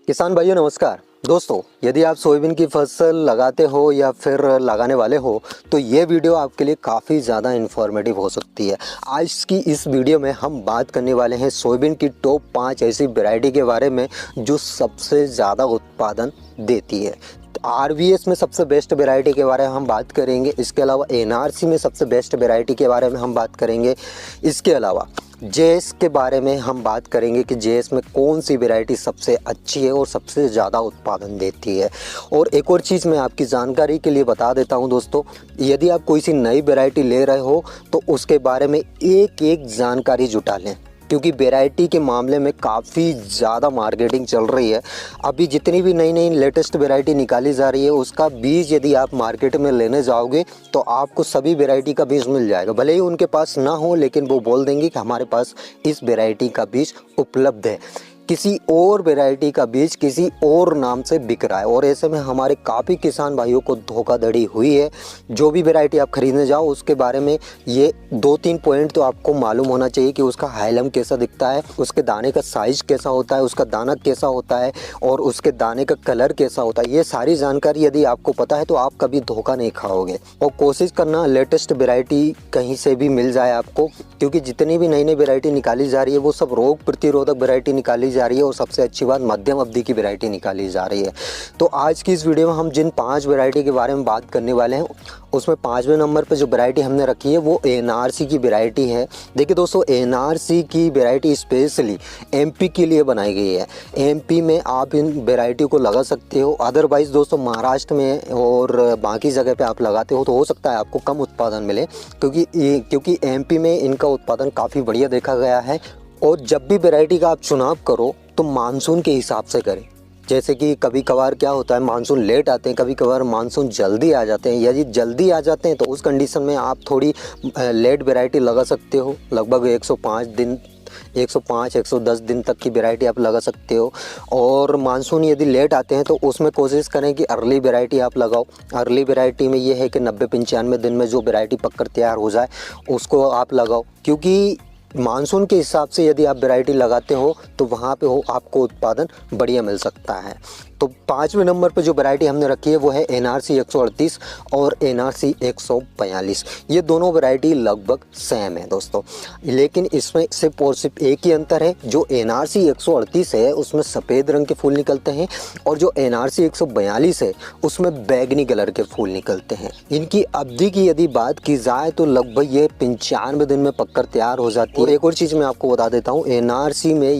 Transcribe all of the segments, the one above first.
किसान भाइयों नमस्कार। दोस्तों, यदि आप सोयाबीन की फसल लगाते हो या फिर लगाने वाले हो तो ये वीडियो आपके लिए काफ़ी ज़्यादा इन्फॉर्मेटिव हो सकती है। आज की इस वीडियो में हम बात करने वाले हैं सोयाबीन की टॉप 5 ऐसी वैरायटी के बारे में जो सबसे ज़्यादा उत्पादन देती है। आरवीएस में सबसे बेस्ट वैरायटी के बारे में हम बात करेंगे। इसके अलावा एनआरसी में सबसे बेस्ट वैरायटी के बारे में हम बात करेंगे। इसके अलावा जेएस के बारे में हम बात करेंगे कि जेएस में कौन सी वैरायटी सबसे अच्छी है और सबसे ज़्यादा उत्पादन देती है। और एक और चीज़ मैं आपकी जानकारी के लिए बता देता हूं दोस्तों, यदि आप कोई सी नई वैरायटी ले रहे हो तो उसके बारे में एक एक जानकारी जुटा लें, क्योंकि वैरायटी के मामले में काफ़ी ज़्यादा मार्केटिंग चल रही है। अभी जितनी भी नई नई लेटेस्ट वैरायटी निकाली जा रही है उसका बीज यदि आप मार्केट में लेने जाओगे तो आपको सभी वैरायटी का बीज मिल जाएगा। भले ही उनके पास ना हो, लेकिन वो बोल देंगे कि हमारे पास इस वैरायटी का बीज उपलब्ध है। किसी और वैरायटी का बीज किसी और नाम से बिक रहा है और ऐसे में हमारे काफ़ी किसान भाइयों को धोखाधड़ी हुई है। जो भी वैरायटी आप खरीदने जाओ उसके बारे में ये 2-3 पॉइंट तो आपको मालूम होना चाहिए कि उसका हाइलम कैसा दिखता है, उसके दाने का साइज कैसा होता है, उसका दाना कैसा होता है और उसके दाने का कलर कैसा होता है। ये सारी जानकारी यदि आपको पता है तो आप कभी धोखा नहीं खाओगे। और कोशिश करना लेटेस्ट वैरायटी कहीं से भी मिल जाए आपको, क्योंकि जितनी भी नई नई वैरायटी निकाली जा रही है वो सब रोग प्रतिरोधक वैरायटी निकाली जा रही है और सबसे अच्छी बात मध्यम अवधि की वैरायटी निकाली जा रही है। तो आज की इस वीडियो में हम जिन 5 वैरायटी के बारे में बात करने वाले हैं उसमें 5वें नंबर पे जो वैरायटी हमने रखी है वो एनआरसी की वैरायटी है। देखिए दोस्तों, एनआरसी की वैरायटी स्पेशली एमपी के लिए बनाई गई है। एमपी में आप इन वैरायटी को लगा सकते हो। अदरवाइज़ दोस्तों महाराष्ट्र में और बाकी जगह पे आप लगाते हो तो हो सकता है आपको कम उत्पादन मिले, क्योंकि एमपी में इनका उत्पादन काफ़ी बढ़िया देखा गया है। और जब भी वैरायटी का आप चुनाव करो तो मानसून के हिसाब से करें। जैसे कि कभी कभार क्या होता है, मानसून लेट आते हैं, कभी कभार मानसून जल्दी आ जाते हैं। यदि जल्दी आ जाते हैं तो उस कंडीशन में आप थोड़ी लेट वैरायटी लगा सकते हो। लगभग 105-110 दिन तक की वैरायटी आप लगा सकते हो। और मानसून यदि लेट आते हैं तो उसमें कोशिश करें कि अर्ली वैरायटी आप लगाओ। अर्ली वैरायटी में ये है कि 90-95 दिन में जो वैरायटी पककर तैयार हो जाए उसको आप लगाओ, क्योंकि मानसून के हिसाब से यदि आप वैरायटी लगाते हो तो वहाँ पे आपको उत्पादन बढ़िया मिल सकता है। तो 5वें नंबर पे जो वैरायटी हमने रखी है वो है एनआरसी 138 और एनआरसी 142। ये दोनों वैरायटी लगभग सेम है दोस्तों, लेकिन इसमें सिर्फ और सिर्फ एक ही अंतर है। जो एनआरसी 138 है उसमें सफ़ेद रंग के फूल निकलते हैं और जो एनआरसी 142 है उसमें बैगनी कलर के फूल निकलते हैं। इनकी अवधि की यदि बात की जाए तो लगभग ये 95 दिन में पककर तैयार हो जाती है। और एक और चीज़ मैं आपको बता देता हूँ, एनआरसी में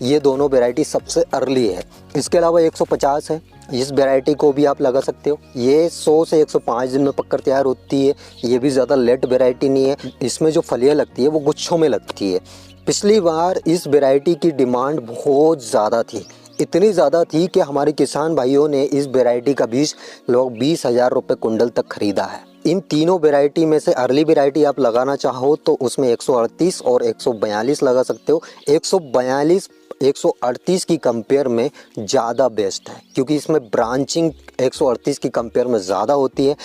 ये दोनों वैरायटी सबसे अर्ली है। इसके अलावा 150 है, इस वैरायटी को भी आप लगा सकते हो। ये 100 से 105 दिन में पककर तैयार होती है। ये भी ज़्यादा लेट वैरायटी नहीं है। इसमें जो फलियाँ लगती है वो गुच्छों में लगती है। पिछली बार इस वैरायटी की डिमांड बहुत ज़्यादा थी, इतनी ज़्यादा थी कि हमारे किसान भाइयों ने इस वैरायटी का बीज लोग 20,000 रुपये कुंडल तक खरीदा है। इन तीनों वैरायटी में से अर्ली वैरायटी आप लगाना चाहो तो उसमें 138 और 142 लगा सकते हो। 142 138 की कंपेयर में ज़्यादा बेस्ट है, क्योंकि इसमें ब्रांचिंग 138 की कंपेयर में ज़्यादा होती है।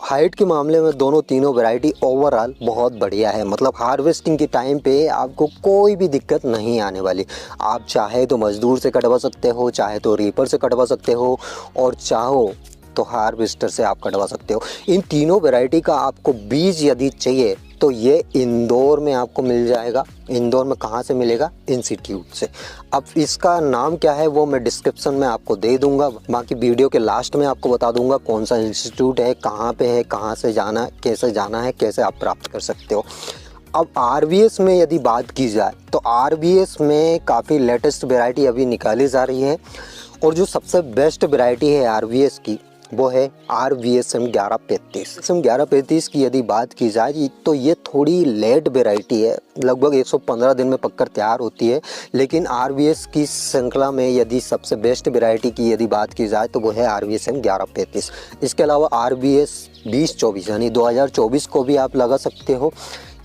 हाइट के मामले में दोनों तीनों वैरायटी ओवरऑल बहुत बढ़िया है। मतलब हार्वेस्टिंग के टाइम पे आपको कोई भी दिक्कत नहीं आने वाली। आप चाहे तो मजदूर से कटवा सकते हो, चाहे तो रीपर से कटवा सकते हो और चाहो तो हार्वेस्टर से आप कटवा सकते हो। इन तीनों वैरायटी का आपको बीज यदि चाहिए तो ये इंदौर में आपको मिल जाएगा। इंदौर में कहाँ से मिलेगा? इंस्टीट्यूट से। अब इसका नाम क्या है वो मैं डिस्क्रिप्शन में आपको दे दूंगा, बाकी वीडियो के लास्ट में आपको बता दूंगा कौन सा इंस्टीट्यूट है, कहाँ पे है, कहाँ से जाना है, कैसे आप प्राप्त कर सकते हो। अब आरवीएस में यदि बात की जाए तो आरवीएस में काफ़ी लेटेस्ट वैरायटी अभी निकाली जा रही है और जो सबसे बेस्ट वैरायटी है आरवीएस की वो है RVSM 1135 की यदि बात की जाए तो ये थोड़ी लेट वैरायटी है। लगभग 115 दिन में पककर तैयार होती है। लेकिन RVS की श्रृंखला में यदि सबसे बेस्ट वैरायटी की यदि बात की जाए तो वो है RVSM 1135। इसके अलावा RVS 2024 यानी 2024 को भी आप लगा सकते हो।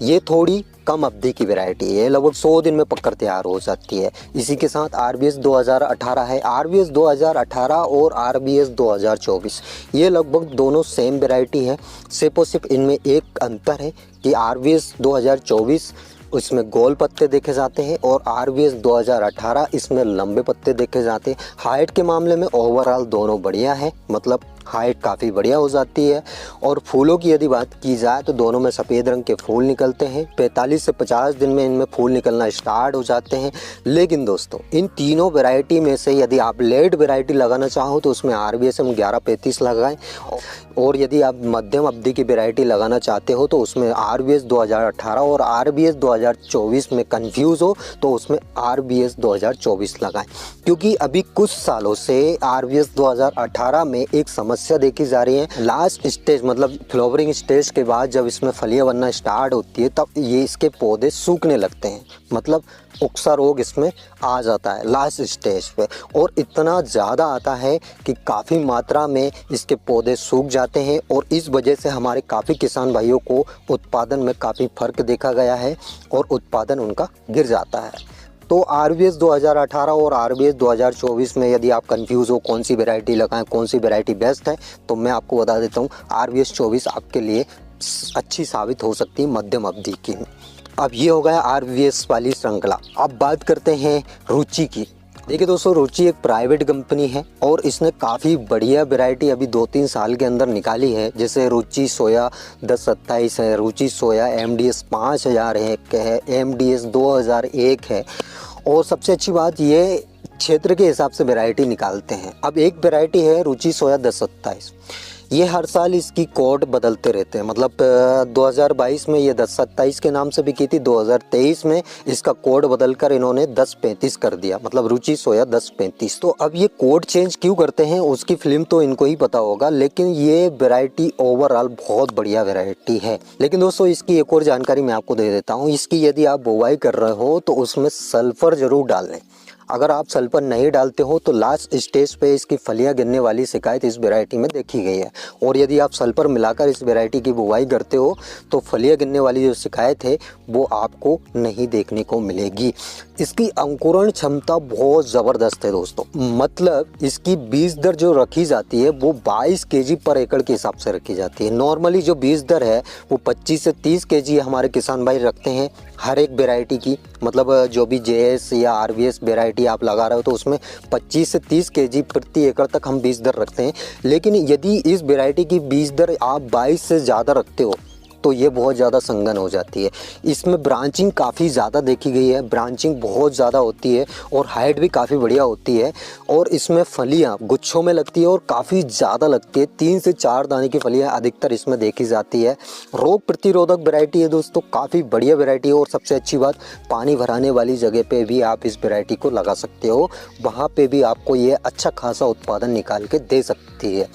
ये थोड़ी कम अवधि की वैरायटी है, लगभग 100 दिन में पककर तैयार हो जाती है। इसी के साथ RVS 2018 है। RVS 2018 और RVS 2024 ये लगभग दोनों सेम वैरायटी है। सिर्फ और सिर्फ इनमें एक अंतर है कि RVS 2024 इसमें गोल पत्ते देखे जाते हैं और RBS 2018 इसमें लंबे पत्ते देखे जाते हैं। हाइट के मामले में ओवरऑल दोनों बढ़िया है, मतलब हाइट काफ़ी बढ़िया हो जाती है। और फूलों की यदि बात की जाए तो दोनों में सफ़ेद रंग के फूल निकलते हैं। 45 से 50 दिन में इनमें फूल निकलना स्टार्ट हो जाते हैं। लेकिन दोस्तों इन तीनों वैरायटी में से यदि आप लेट वैरायटी लगाना चाहो तो उसमें RBS हम 1135 लगाएं, और यदि आप मध्यम अवधि की वैरायटी लगाना चाहते हो तो उसमें RBS 2018 और RBS 2024 में कंफ्यूज हो तो उसमें RBS 2024 लगाएं। क्योंकि अभी कुछ सालों से RBS 2018 में एक समस्या देखी जा रही है, लास्ट स्टेज मतलब फ्लावरिंग स्टेज के बाद जब इसमें फलियां बनना स्टार्ट होती है तब ये इसके पौधे सूखने लगते हैं, मतलब उक्सा रोग इसमें आ जाता है लास्ट स्टेज पे, और इतना ज़्यादा आता है कि काफ़ी मात्रा में इसके पौधे सूख जाते हैं। और इस वजह से हमारे काफ़ी किसान भाइयों को उत्पादन में काफ़ी फ़र्क देखा गया है और उत्पादन उनका गिर जाता है। तो RBS 2018 और RBS 2024 में यदि आप कंफ्यूज हो कौन सी वैरायटी लगाएं, कौन सी वैरायटी बेस्ट है, तो मैं आपको बता देता हूं RBS 24 आपके लिए अच्छी साबित हो सकती है मध्यम अवधि की। अब ये हो गया RBS वाली श्रृंखला। अब बात करते हैं रुचि की। देखिए दोस्तों, रुचि एक प्राइवेट कंपनी है और इसने काफ़ी बढ़िया वैरायटी अभी 2-3 साल के अंदर निकाली है। जैसे रुचि सोया 1027 है, रुचि सोया MDS 5001 है, MDS 2001 है। और सबसे अच्छी बात ये क्षेत्र के हिसाब से वैरायटी निकालते हैं। अब एक वैरायटी है रुचि सोया 1027, ये हर साल इसकी कोड बदलते रहते हैं। मतलब 2022 में ये 1027 के नाम से बिकी थी, 2023 में इसका कोड बदलकर इन्होंने 1035 कर दिया, मतलब रुचि सोया 1035। तो अब ये कोड चेंज क्यों करते हैं उसकी फिल्म तो इनको ही पता होगा, लेकिन ये वैरायटी ओवरऑल बहुत बढ़िया वैरायटी है। लेकिन दोस्तों इसकी एक और जानकारी मैं आपको दे देता हूँ, इसकी यदि आप बुवाई कर रहे हो तो उसमें सल्फर जरूर डाल लें। अगर आप सल्फर नहीं डालते हो तो लास्ट स्टेज पे इसकी फलियां गिरने वाली शिकायत इस वैरायटी में देखी गई है। और यदि आप सल्फर मिलाकर इस वैरायटी की बुवाई करते हो तो फलियां गिरने वाली जो शिकायत है वो आपको नहीं देखने को मिलेगी। इसकी अंकुरण क्षमता बहुत ज़बरदस्त है दोस्तों, मतलब इसकी बीज दर जो रखी जाती है वो 22 kg पर एकड़ के हिसाब से रखी जाती है। नॉर्मली जो बीज दर है वो 25 से 30 kg हमारे किसान भाई रखते हैं हर एक वैरायटी की। मतलब जो भी JS या RBS वैरायटी आप लगा रहे हो तो उसमें 25 से 30 kg प्रति एकड़ तक हम बीज दर रखते हैं। लेकिन यदि इस वैरायटी की बीज दर आप 22 से ज़्यादा रखते हो तो ये बहुत ज़्यादा संघन हो जाती है। इसमें ब्रांचिंग काफ़ी ज़्यादा देखी गई है, ब्रांचिंग बहुत ज़्यादा होती है और हाइट भी काफ़ी बढ़िया होती है। और इसमें फलियां गुच्छों में लगती है और काफ़ी ज़्यादा लगती है, 3 से 4 दाने की फलियां अधिकतर इसमें देखी जाती है। रोग प्रतिरोधक वैरायटी है दोस्तों, काफ़ी बढ़िया वैरायटी है। और सबसे अच्छी बात, पानी भराने वाली जगह पर भी आप इस वैरायटी को लगा सकते हो, वहाँ पर भी आपको ये अच्छा खासा उत्पादन निकाल के दे सकती है।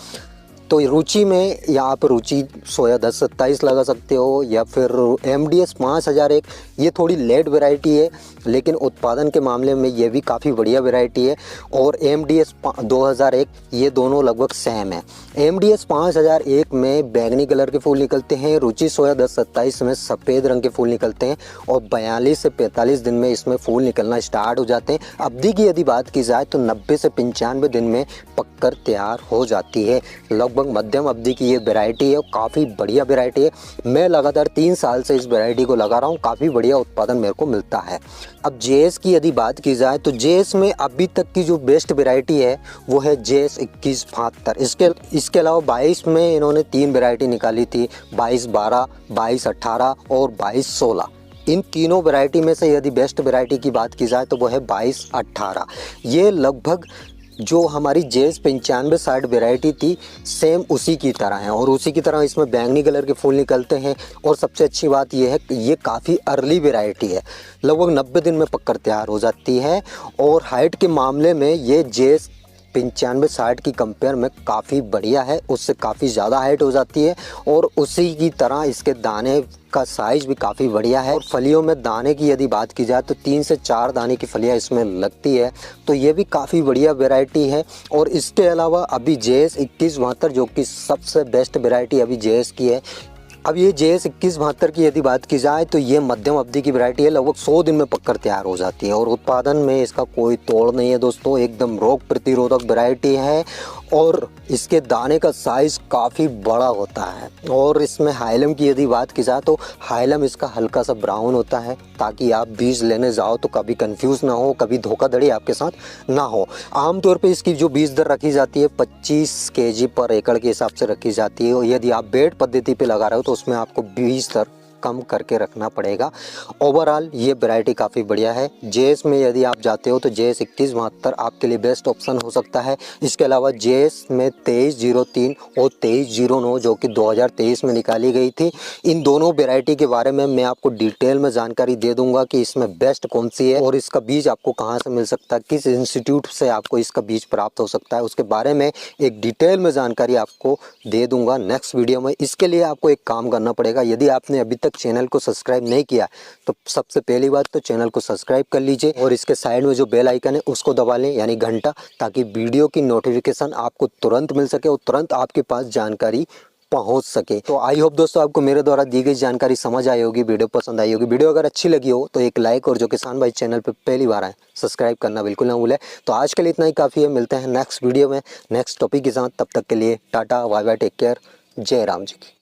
तो रुचि में या आप रुचि सोया 1027 लगा सकते हो या फिर MDS 5001, ये थोड़ी लेट वैरायटी है लेकिन उत्पादन के मामले में ये भी काफ़ी बढ़िया वैरायटी है। और MDS 2001 ये दोनों लगभग सेम है। MDS 5001 में बैंगनी कलर के फूल निकलते हैं, रुचि सोया 1027 में सफ़ेद रंग के फूल निकलते हैं और 42 से 45 दिन में इसमें फूल निकलना स्टार्ट हो जाते हैं। अवधि की यदि बात की जाए तो 90 से 95 दिन में पककर तैयार हो जाती है। लगभग मध्यम अवधि की ये वैरायटी है और काफ़ी बढ़िया वैरायटी है। मैं लगातार 3 साल से इस वैरायटी को लगा रहा हूँ, काफ़ी बढ़िया उत्पादन मेरे को मिलता है। अब JS की यदि बात की जाए तो JS में अभी तक की जो बेस्ट वैरायटी है वो है JS 2172। इसके अलावा 22 में इन्होंने 3 वैरायटी निकाली थी, 2212, 2218 और 2216। इन तीनों वैरायटी में से यदि बेस्ट वैरायटी की बात की जाए तो वो है 2218। ये लगभग जो हमारी JS 9560 वैरायटी थी सेम उसी की तरह है और उसी की तरह इसमें बैंगनी कलर के फूल निकलते हैं। और सबसे अच्छी बात यह है कि ये काफ़ी अर्ली वैरायटी है, लगभग 90 दिन में पककर तैयार हो जाती है। और हाइट के मामले में ये JS 9560 की कंपेयर में काफ़ी बढ़िया है, उससे काफ़ी ज़्यादा हाइट हो जाती है। और उसी की तरह इसके दाने का साइज़ भी काफ़ी बढ़िया है। और फलियों में दाने की यदि बात की जाए तो 3 से 4 दाने की फलियां इसमें लगती है, तो ये भी काफ़ी बढ़िया वैरायटी है। और इसके अलावा अभी JS 2172 जो कि सबसे बेस्ट वैरायटी अभी JS की है। अब ये JS 2172 की यदि बात की जाए तो ये मध्यम अवधि की वैरायटी है, लगभग 100 दिन में पककर तैयार हो जाती है और उत्पादन में इसका कोई तोड़ नहीं है दोस्तों, एकदम रोग प्रतिरोधक वैरायटी है। और इसके दाने का साइज़ काफ़ी बड़ा होता है। और इसमें हाइलम की यदि बात की जाए तो हाइलम इसका हल्का सा ब्राउन होता है, ताकि आप बीज लेने जाओ तो कभी कंफ्यूज ना हो, कभी धोखाधड़ी आपके साथ ना हो। आमतौर पे इसकी जो बीज दर रखी जाती है 25 केजी पर एकड़ के हिसाब से रखी जाती है। और यदि आप बेड पद्धति पे लगा रहे हो तो उसमें आपको बीज दर कम करके रखना पड़ेगा। ओवरऑल ये वैरायटी काफ़ी बढ़िया है। जेएस में यदि आप जाते हो तो जेएस 2172 आपके लिए बेस्ट ऑप्शन हो सकता है। इसके अलावा जेएस में 2303 और 2309 जो कि 2023 में निकाली गई थी, इन दोनों वैरायटी के बारे में मैं आपको डिटेल में जानकारी दे दूंगा कि इसमें बेस्ट कौन सी है और इसका बीज आपको कहाँ से मिल सकता है, किस इंस्टीट्यूट से आपको इसका बीज प्राप्त हो सकता है, उसके बारे में एक डिटेल में जानकारी आपको दे दूंगा नेक्स्ट वीडियो में। इसके लिए आपको एक काम करना पड़ेगा, यदि आपने अभी तक चैनल को सब्सक्राइब नहीं किया तो सबसे पहली बात तो चैनल को सब्सक्राइब कर लीजिए और इसके साइड में जो बेल आइकन है उसको दबा लें, यानी घंटा, ताकि वीडियो की नोटिफिकेशन आपको तुरंत मिल सके और तुरंत आपके पास जानकारी पहुंच सके। तो आई होप दोस्तों आपको मेरे द्वारा दी गई जानकारी समझ आई होगी, वीडियो पसंद आई होगी। वीडियो अगर अच्छी लगी हो तो एक लाइक, और जो किसान भाई चैनल पे पहली बार आए सब्सक्राइब करना बिल्कुल ना भूलें। तो आज के लिए इतना ही काफ़ी है, मिलते हैं नेक्स्ट वीडियो में नेक्स्ट टॉपिक के साथ। तब तक के लिए tata, bye bye, take care, जय राम जी की।